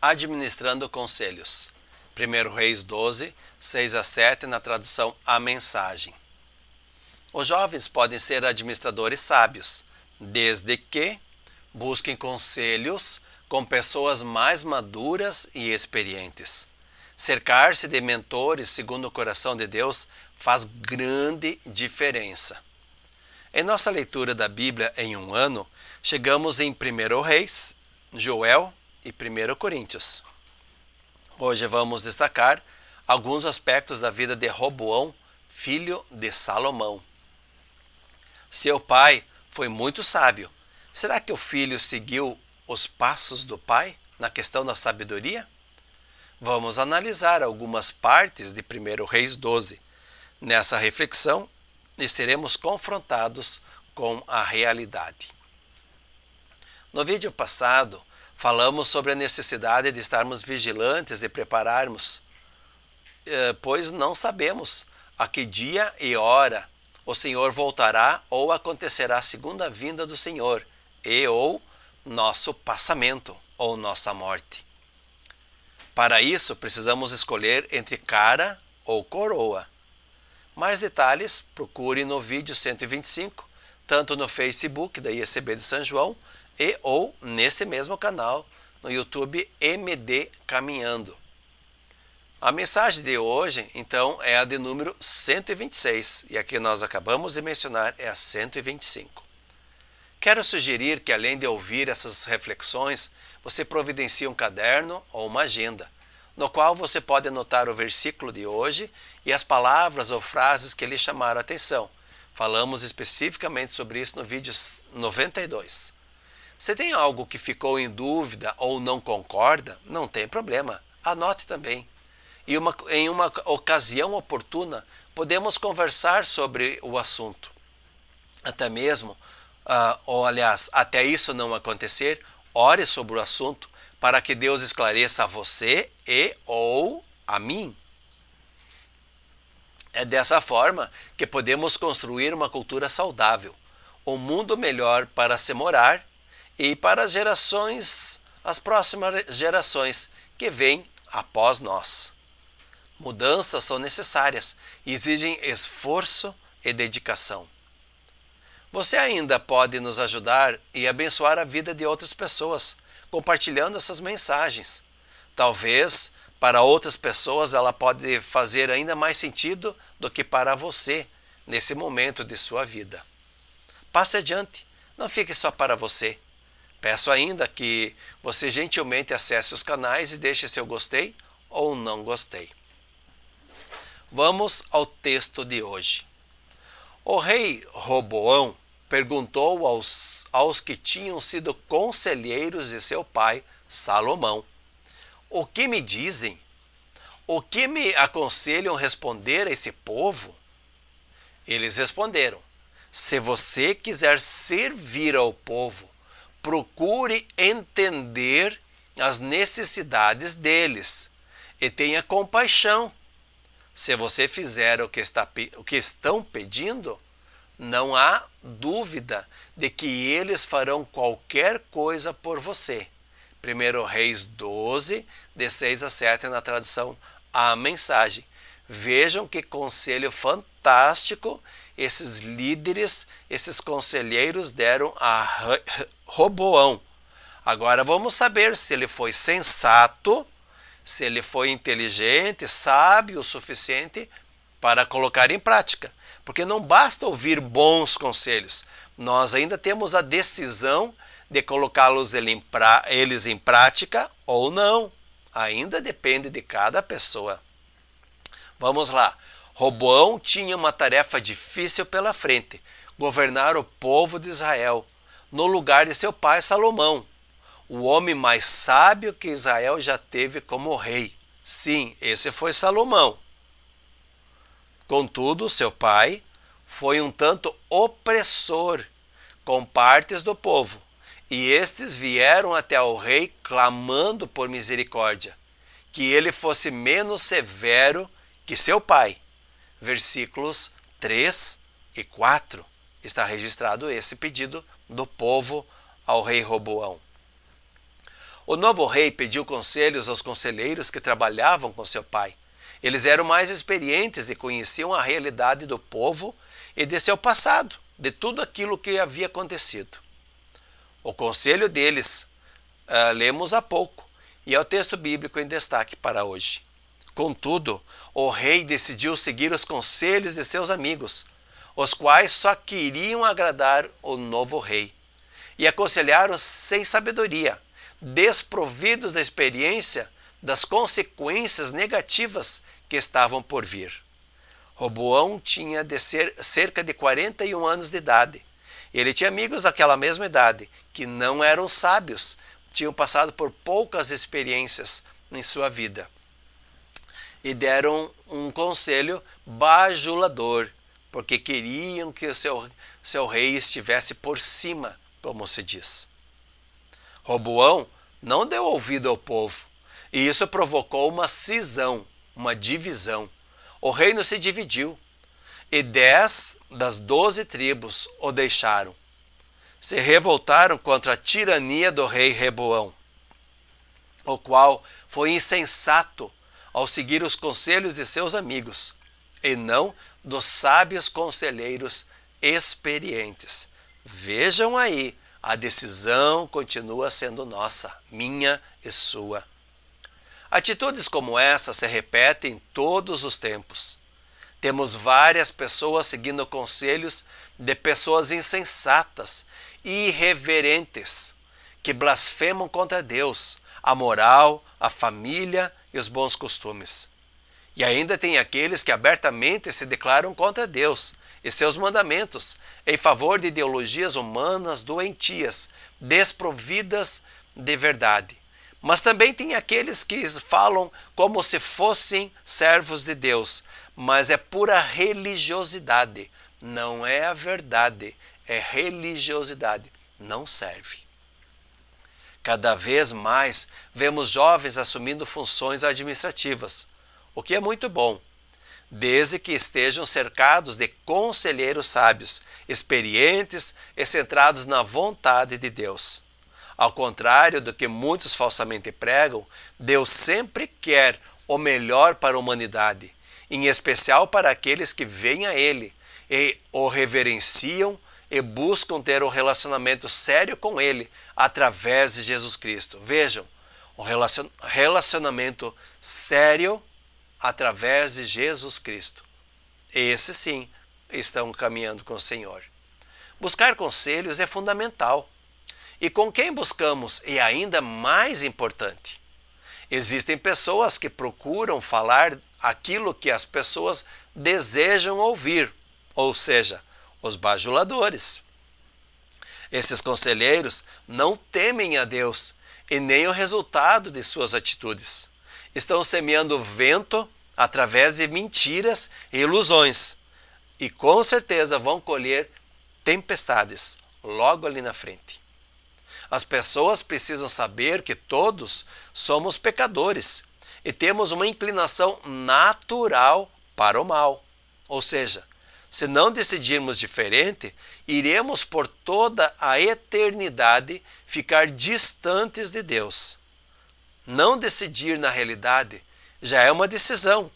Administrando conselhos. 1 Reis 12, 6-7, na tradução A Mensagem. Os jovens podem ser administradores sábios, desde que busquem conselhos com pessoas mais maduras e experientes. Cercar-se de mentores segundo o coração de Deus faz grande diferença. Em nossa leitura da Bíblia em um ano, chegamos em 1 Reis, Joel e 1 Coríntios. Hoje vamos destacar alguns aspectos da vida de Roboão, filho de Salomão. Seu pai foi muito sábio. Será que o filho seguiu os passos do pai na questão da sabedoria? Vamos analisar algumas partes de 1 Reis 12. Nessa reflexão, e seremos confrontados com a realidade. No vídeo passado, falamos sobre a necessidade de estarmos vigilantes e prepararmos, pois não sabemos a que dia e hora o Senhor voltará ou acontecerá a segunda vinda do Senhor ou nosso passamento ou nossa morte. Para isso, precisamos escolher entre cara ou coroa. Mais detalhes, procure no vídeo 125, tanto no Facebook da IECB de São João ou nesse mesmo canal no YouTube MD Caminhando. A mensagem de hoje, então, é a de número 126 e a que nós acabamos de mencionar é a 125. Quero sugerir que, além de ouvir essas reflexões, você providencie um caderno ou uma agenda, no qual você pode anotar o versículo de hoje e as palavras ou frases que lhe chamaram a atenção. Falamos especificamente sobre isso no vídeo 92. Se tem algo que ficou em dúvida ou não concorda, não tem problema, anote também. E em uma ocasião oportuna, podemos conversar sobre o assunto. Até mesmo, até isso não acontecer, ore sobre o assunto para que Deus esclareça a você ou a mim. É dessa forma que podemos construir uma cultura saudável, um mundo melhor para se morar e para as próximas gerações que vêm após nós. Mudanças são necessárias e exigem esforço e dedicação. Você ainda pode nos ajudar e abençoar a vida de outras pessoas, compartilhando essas mensagens. Talvez para outras pessoas ela pode fazer ainda mais sentido do que para você nesse momento de sua vida. Passe adiante, não fique só para você. Peço ainda que você gentilmente acesse os canais e deixe seu gostei ou não gostei. Vamos ao texto de hoje. O rei Roboão perguntou aos que tinham sido conselheiros de seu pai, Salomão: o que me dizem? O que me aconselham responder a esse povo? Eles responderam: se você quiser servir ao povo, procure entender as necessidades deles e tenha compaixão. Se você fizer o que estão pedindo, não há dúvida de que eles farão qualquer coisa por você. 1 Reis 12, de 6-7, na tradução A Mensagem. Vejam que conselho fantástico esses líderes, esses conselheiros deram a Roboão. Agora vamos saber se ele foi sensato, se ele foi inteligente, sábio o suficiente para colocar em prática. Porque não basta ouvir bons conselhos, nós ainda temos a decisão de colocá-los eles em prática ou não. Ainda depende de cada pessoa. Vamos lá. Roboão tinha uma tarefa difícil pela frente: governar o povo de Israel, no lugar de seu pai Salomão, o homem mais sábio que Israel já teve como rei. Sim, esse foi Salomão. Contudo, seu pai foi um tanto opressor com partes do povo, e estes vieram até o rei clamando por misericórdia, que ele fosse menos severo que seu pai. Versículos 3 e 4 está registrado esse pedido do povo ao rei Roboão. O novo rei pediu conselhos aos conselheiros que trabalhavam com seu pai. Eles eram mais experientes e conheciam a realidade do povo e de seu passado, de tudo aquilo que havia acontecido. O conselho deles lemos há pouco e é o texto bíblico em destaque para hoje. Contudo, o rei decidiu seguir os conselhos de seus amigos, os quais só queriam agradar o novo rei, e aconselharam sem sabedoria, desprovidos da experiência das consequências negativas que estavam por vir. Roboão tinha cerca de 41 anos de idade. Ele tinha amigos daquela mesma idade, que não eram sábios, tinham passado por poucas experiências em sua vida. E deram um conselho bajulador, porque queriam que o seu rei estivesse por cima, como se diz. Roboão não deu ouvido ao povo, e isso provocou uma cisão, uma divisão. O reino se dividiu, e 10 das 12 tribos o deixaram. Se revoltaram contra a tirania do rei Roboão, o qual foi insensato ao seguir os conselhos de seus amigos, e não dos sábios conselheiros experientes. Vejam aí, a decisão continua sendo nossa, minha e sua. Atitudes como essa se repetem em todos os tempos. Temos várias pessoas seguindo conselhos de pessoas insensatas e irreverentes, que blasfemam contra Deus, a moral, a família e os bons costumes. E ainda tem aqueles que abertamente se declaram contra Deus e seus mandamentos, em favor de ideologias humanas doentias, desprovidas de verdade. Mas também tem aqueles que falam como se fossem servos de Deus, mas é pura religiosidade, não é a verdade, é religiosidade, não serve. Cada vez mais vemos jovens assumindo funções administrativas, o que é muito bom, desde que estejam cercados de conselheiros sábios, experientes e centrados na vontade de Deus. Ao contrário do que muitos falsamente pregam, Deus sempre quer o melhor para a humanidade, em especial para aqueles que vêm a Ele e o reverenciam e buscam ter um relacionamento sério com Ele através de Jesus Cristo. Vejam, um relacionamento sério através de Jesus Cristo. Esses sim estão caminhando com o Senhor. Buscar conselhos é fundamental. E com quem buscamos é ainda mais importante. Existem pessoas que procuram falar aquilo que as pessoas desejam ouvir, ou seja, os bajuladores. Esses conselheiros não temem a Deus e nem o resultado de suas atitudes. Estão semeando vento através de mentiras e ilusões. E com certeza vão colher tempestades logo ali na frente. As pessoas precisam saber que todos somos pecadores e temos uma inclinação natural para o mal. Ou seja, se não decidirmos diferente, iremos por toda a eternidade ficar distantes de Deus. Não decidir na realidade já é uma decisão,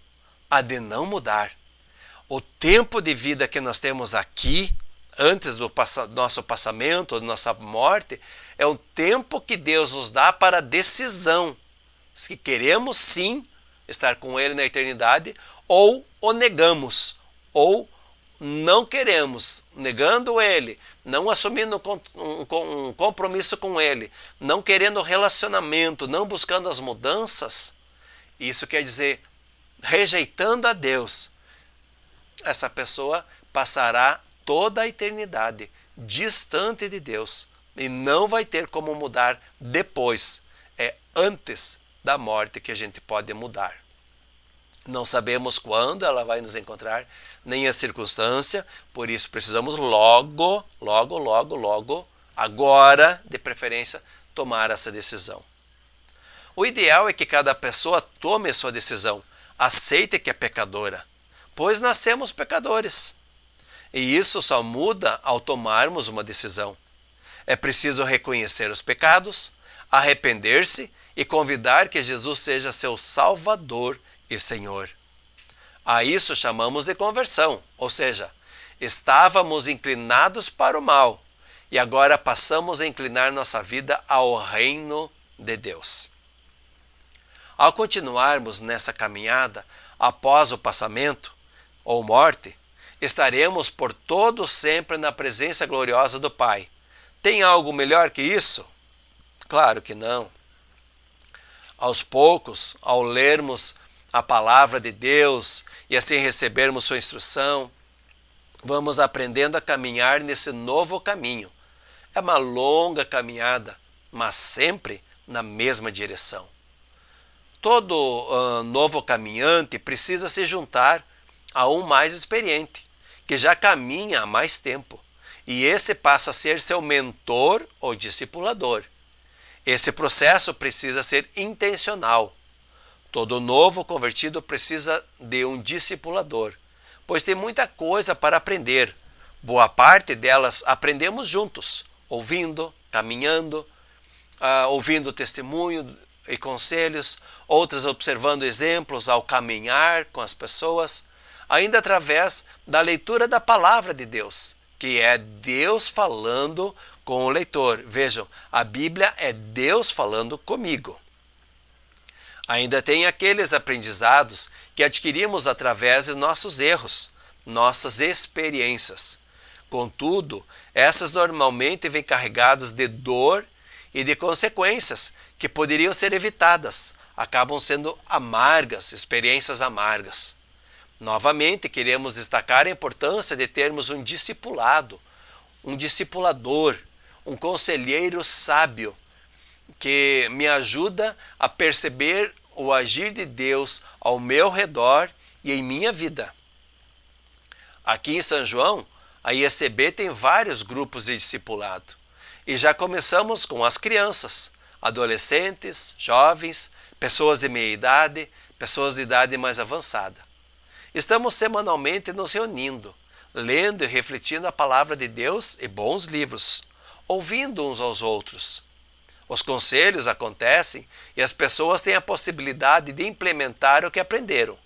a de não mudar. O tempo de vida que nós temos aqui, antes do nosso passamento, da nossa morte, é um tempo que Deus nos dá para decisão. Se queremos sim estar com Ele na eternidade, ou o negamos, ou não queremos, negando Ele, não assumindo um compromisso com Ele, não querendo relacionamento, não buscando as mudanças. Isso quer dizer, rejeitando a Deus, essa pessoa passará toda a eternidade distante de Deus e não vai ter como mudar depois. É antes da morte que a gente pode mudar. Não sabemos quando ela vai nos encontrar, nem a circunstância, por isso precisamos logo, agora, de preferência, tomar essa decisão. O ideal é que cada pessoa tome a sua decisão, aceite que é pecadora, pois nascemos pecadores. E isso só muda ao tomarmos uma decisão. É preciso reconhecer os pecados, arrepender-se e convidar que Jesus seja seu Salvador e Senhor. A isso chamamos de conversão, ou seja, estávamos inclinados para o mal e agora passamos a inclinar nossa vida ao reino de Deus. Ao continuarmos nessa caminhada, após o passamento ou morte, estaremos por todo sempre na presença gloriosa do Pai. Tem algo melhor que isso? Claro que não. Aos poucos, ao lermos a palavra de Deus e assim recebermos sua instrução, vamos aprendendo a caminhar nesse novo caminho. É uma longa caminhada, mas sempre na mesma direção. Todo novo caminhante precisa se juntar a um mais experiente, que já caminha há mais tempo, e esse passa a ser seu mentor ou discipulador. Esse processo precisa ser intencional. Todo novo convertido precisa de um discipulador, pois tem muita coisa para aprender. Boa parte delas aprendemos juntos, ouvindo, caminhando, ouvindo testemunho e conselhos, outras observando exemplos ao caminhar com as pessoas, ainda através da leitura da palavra de Deus, que é Deus falando com o leitor. Vejam, a Bíblia é Deus falando comigo. Ainda tem aqueles aprendizados que adquirimos através de nossos erros, nossas experiências. Contudo, essas normalmente vêm carregadas de dor e de consequências que poderiam ser evitadas. Acabam sendo amargas, experiências amargas. Novamente, queremos destacar a importância de termos um discipulado, um discipulador, um conselheiro sábio, que me ajuda a perceber o agir de Deus ao meu redor e em minha vida. Aqui em São João, a IECB tem vários grupos de discipulado. E já começamos com as crianças, adolescentes, jovens, pessoas de meia idade, pessoas de idade mais avançada. Estamos semanalmente nos reunindo, lendo e refletindo a palavra de Deus e bons livros, ouvindo uns aos outros. Os conselhos acontecem e as pessoas têm a possibilidade de implementar o que aprenderam,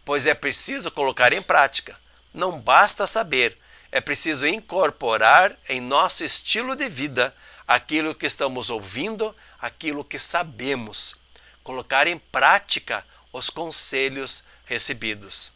pois é preciso colocar em prática. Não basta saber, é preciso incorporar em nosso estilo de vida aquilo que estamos ouvindo, aquilo que sabemos, colocar em prática os conselhos recebidos.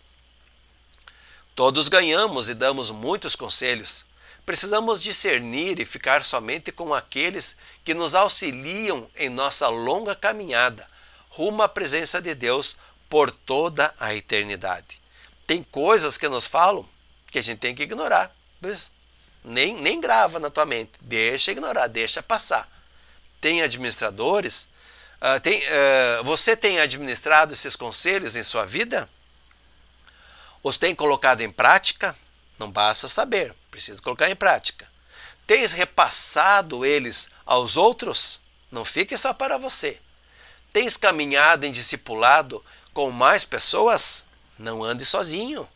Todos ganhamos e damos muitos conselhos. Precisamos discernir e ficar somente com aqueles que nos auxiliam em nossa longa caminhada rumo à presença de Deus por toda a eternidade. Tem coisas que nos falam que a gente tem que ignorar. Nem grava na tua mente. Deixa ignorar, deixa passar. Tem administradores. Você tem administrado esses conselhos em sua vida? Os tem colocado em prática? Não basta saber, precisa colocar em prática. Tens repassado eles aos outros? Não fique só para você. Tens caminhado em discipulado com mais pessoas? Não ande sozinho.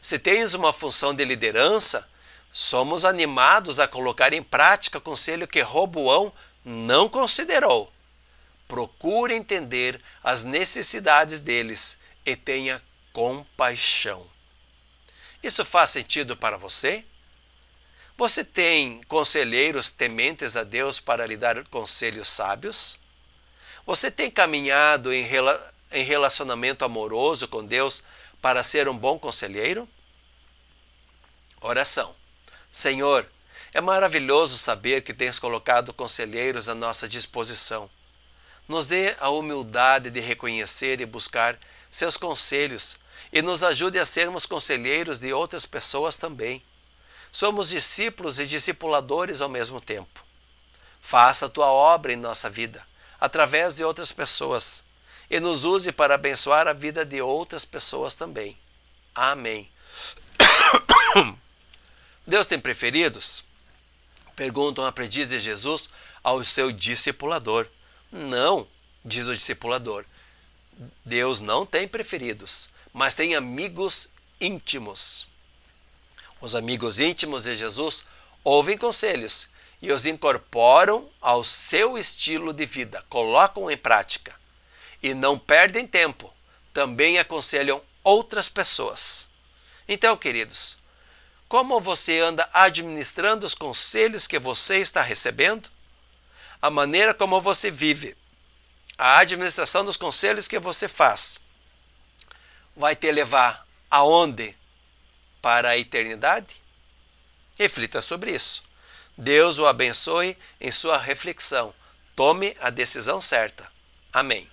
Se tens uma função de liderança, somos animados a colocar em prática o conselho que Roboão não considerou. Procure entender as necessidades deles e tenha compaixão. Isso faz sentido para você? Você tem conselheiros tementes a Deus para lhe dar conselhos sábios? Você tem caminhado em relacionamento amoroso com Deus para ser um bom conselheiro? Oração. Senhor, é maravilhoso saber que tens colocado conselheiros à nossa disposição. Nos dê a humildade de reconhecer e buscar seus conselhos e nos ajude a sermos conselheiros de outras pessoas também. Somos discípulos e discipuladores ao mesmo tempo. Faça a tua obra em nossa vida, através de outras pessoas, e nos use para abençoar a vida de outras pessoas também. Amém. Deus tem preferidos? Pergunta um aprendiz de Jesus ao seu discipulador. Não, diz o discipulador. Deus não tem preferidos, mas tem amigos íntimos. Os amigos íntimos de Jesus ouvem conselhos e os incorporam ao seu estilo de vida, colocam em prática e não perdem tempo, também aconselham outras pessoas. Então, queridos, como você anda administrando os conselhos que você está recebendo? A maneira como você vive, a administração dos conselhos que você faz, vai te levar aonde? Para a eternidade? Reflita sobre isso. Deus o abençoe em sua reflexão. Tome a decisão certa. Amém.